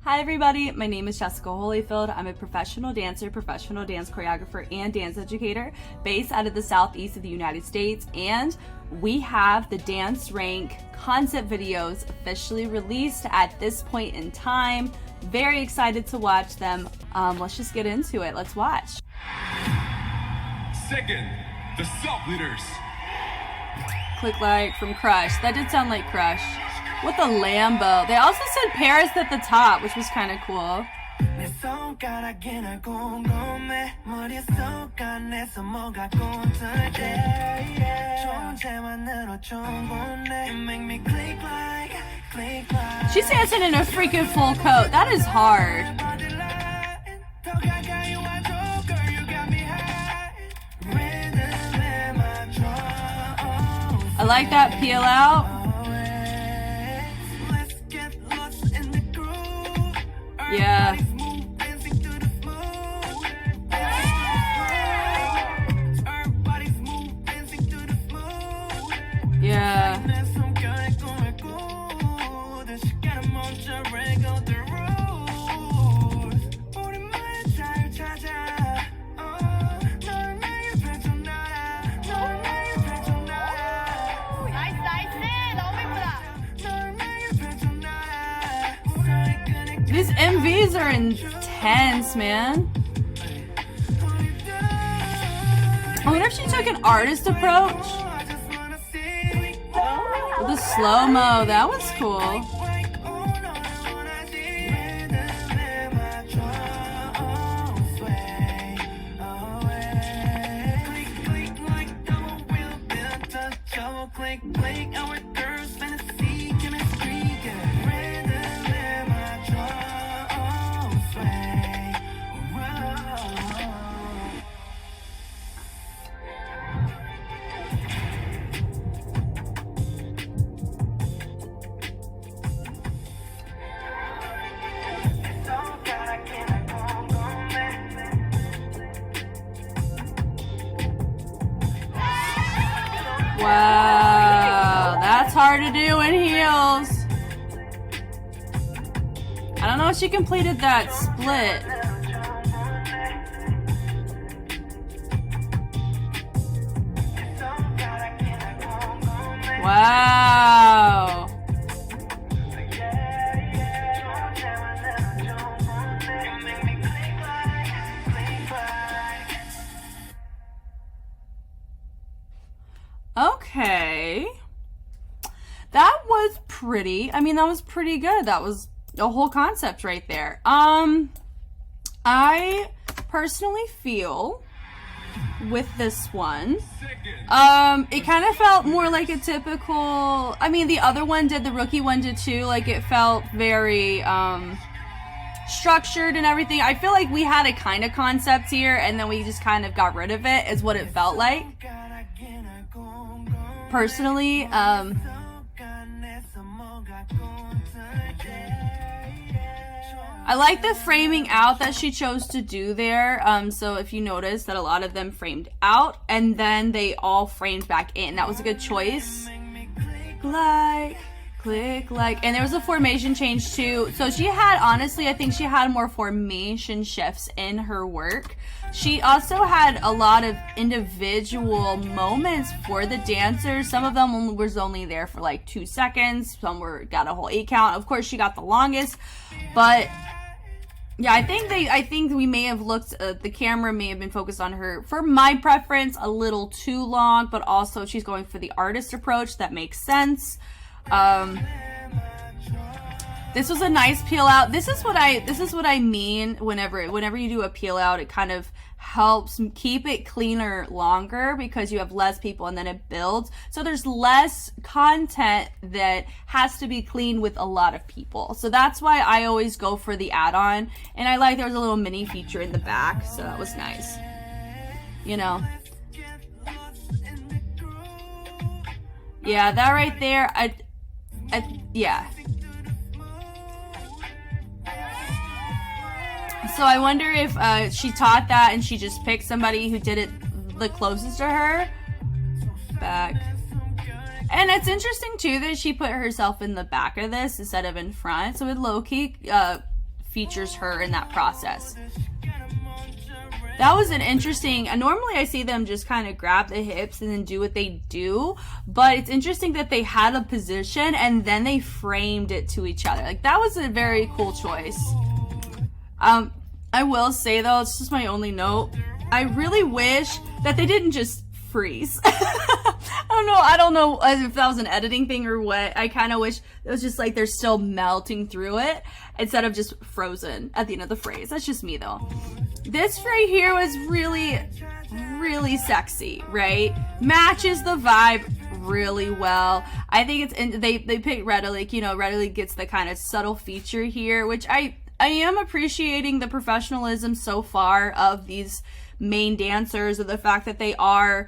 Hi everybody, my name is Jessica Holyfield. I'm a professional dancer, professional dance choreographer, and dance educator based out of the southeast of the United States, and we have the Dance Rank concept videos officially released at this point in time. Very excited to watch them. Let's just get into it. Let's watch. Second, the Salt Leaders. Click like from Crush. That did sound like Crush. With a Lambo. They also said Paris at the top, which was kind of cool. She's dancing in a freaking full coat. That is hard. I like that peel out. Yeah. Yeah. These MVs are intense, man. I wonder if she took an artist approach. The slow-mo, that was cool. Wow, that's hard to do in heels. I don't know if she completed that split. Wow. Okay. That was pretty. I mean, that was pretty good. That was a whole concept right there. I personally feel with this one, it kind of felt more like a typical, I mean, the other one did, the rookie one did too, like it felt very, structured and everything. I feel like we had a kind of concept here and then we just kind of got rid of it, is what it felt like. Personally, I like the framing out that she chose to do there. So if you notice that a lot of them framed out and then they all framed back in. That was a good choice. Click like, and there was a formation change too. So she had, honestly, I think she had more formation shifts in her work. She also had a lot of individual moments for the dancers. Some of them was only there for like 2 seconds. Some got a whole 8 count. Of course, she got the longest, but yeah, I think we may have looked, the camera may have been focused on her, for my preference, a little too long, but also she's going for the artist approach. That makes sense. This was a nice peel out. This is what I mean whenever you do a peel out, it kind of helps keep it cleaner longer because you have less people and then it builds. So there's less content that has to be cleaned with a lot of people. So that's why I always go for the add-on. And I like there was a little mini feature in the back, so that was nice. You know. Yeah, that right there, yeah. So I wonder if she taught that and she just picked somebody who did it the closest to her. Back. And it's interesting too that she put herself in the back of this instead of in front. So it low-key features her in that process. That was an interesting, normally I see them just kind of grab the hips and then do what they do, but it's interesting that they had a position and then they framed it to each other. Like, that was a very cool choice. I will say though, it's just my only note, I really wish that they didn't just freeze. I don't know if that was an editing thing or what. I kind of wish it was just like they're still melting through it instead of just frozen at the end of the phrase. That's just me though. This right here was really, really sexy, right? Matches the vibe really well. I think they picked Redolake. Redolake gets the kind of subtle feature here, which I am appreciating the professionalism so far of these main dancers, or the fact that they are,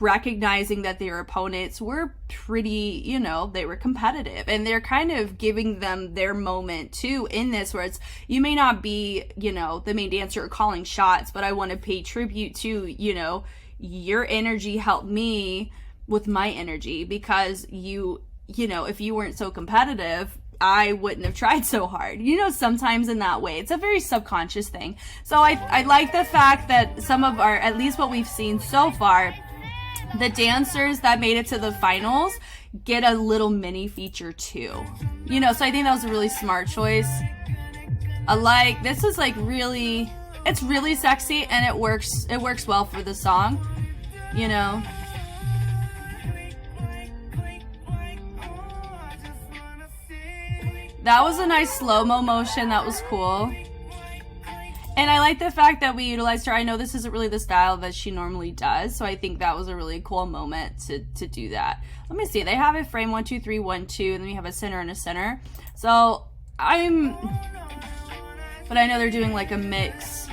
recognizing that their opponents were pretty, they were competitive, and they're kind of giving them their moment too in this, where it's, you may not be, the main dancer or calling shots, but I want to pay tribute to, your energy helped me with my energy, because if you weren't so competitive, I wouldn't have tried so hard. Sometimes in that way. It's a very subconscious thing. So I like the fact that some of our, at least what we've seen so far, the dancers that made it to the finals get a little mini feature too. So I think that was a really smart choice. This is really, it's really sexy, and it works well for the song, That was a nice slow-mo motion. That was cool. And I like the fact that we utilized her. I know this isn't really the style that she normally does, so I think that was a really cool moment to do that. Let me see. They have a frame 1, 2, 3, 1, 2, and then we have a center and a center. So but I know they're doing like a mix.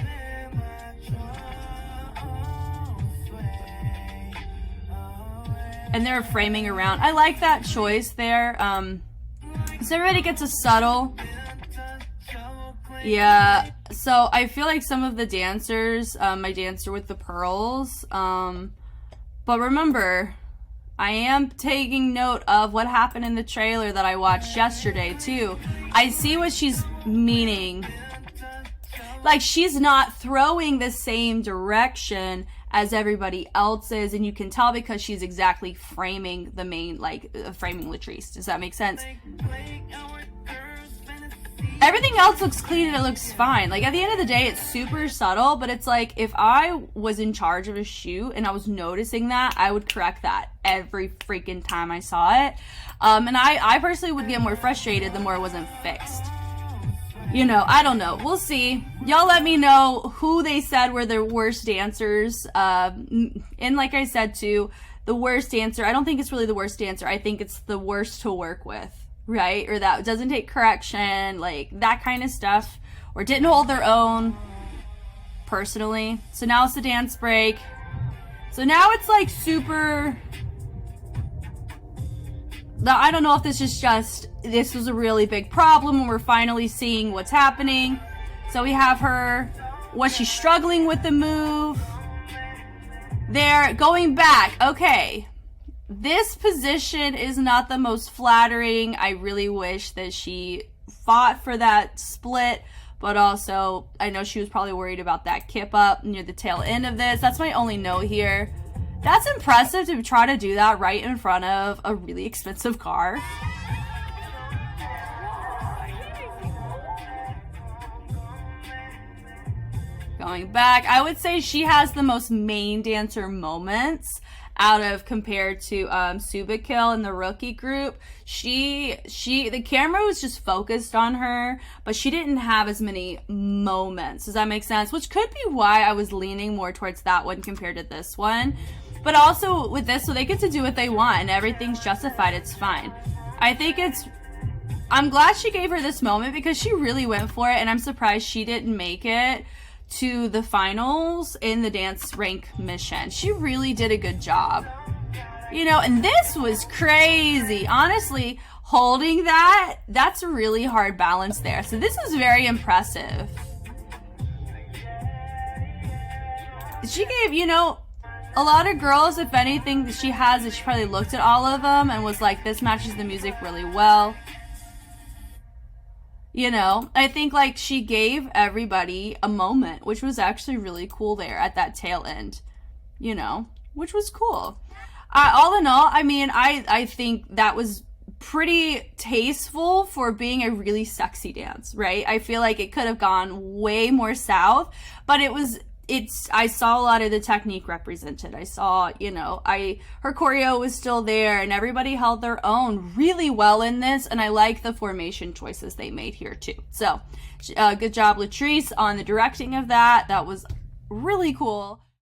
And they're framing around. I like that choice there. So everybody gets a subtle. Yeah, so I feel like some of the dancers, my dancer with the pearls, but remember, I am taking note of what happened in the trailer that I watched yesterday too. I see what she's meaning. Like, she's not throwing the same direction as everybody else is, and you can tell because she's exactly framing the main, framing Latrice. Does that make sense? Everything else looks clean and it looks fine. At the end of the day, it's super subtle, but it's like, if I was in charge of a shoot and I was noticing that, I would correct that every freaking time I saw it. And I personally would get more frustrated the more it wasn't fixed. I don't know. We'll see. Y'all let me know who they said were the worst dancers. And like I said too, the worst dancer, I don't think it's really the worst dancer. I think it's the worst to work with, right? Or that doesn't take correction, that kind of stuff. Or didn't hold their own, personally. So now it's the dance break. So now it's super... I don't know if this is just, this was a really big problem and we're finally seeing what's happening. So we have her, was she struggling with the move? They're going back. Okay. This position is not the most flattering. I really wish that she fought for that split, but also I know she was probably worried about that kip up near the tail end of this. That's my only note here. That's impressive to try to do that right in front of a really expensive car. Going back, I would say she has the most main dancer moments compared to Subakil in the rookie group. The camera was just focused on her, but she didn't have as many moments. Does that make sense? Which could be why I was leaning more towards that one compared to this one. But also with this, so they get to do what they want and everything's justified. It's fine. I'm glad she gave her this moment because she really went for it, and I'm surprised she didn't make it to the finals in the dance rank mission. She really did a good job. And this was crazy. Honestly, holding that's a really hard balance there. So this is very impressive. She gave, a lot of girls, if anything, she probably looked at all of them and was like, this matches the music really well. You know, I think like she gave everybody a moment, which was actually really cool there at that tail end, you know, which was cool. All in all, I mean, I think that was pretty tasteful for being a really sexy dance, right? I feel like it could have gone way more south, but I saw a lot of the technique represented. I saw, you know, her choreo was still there and everybody held their own really well in this. And I like the formation choices they made here too. So good job, Latrice, on the directing of that. That was really cool.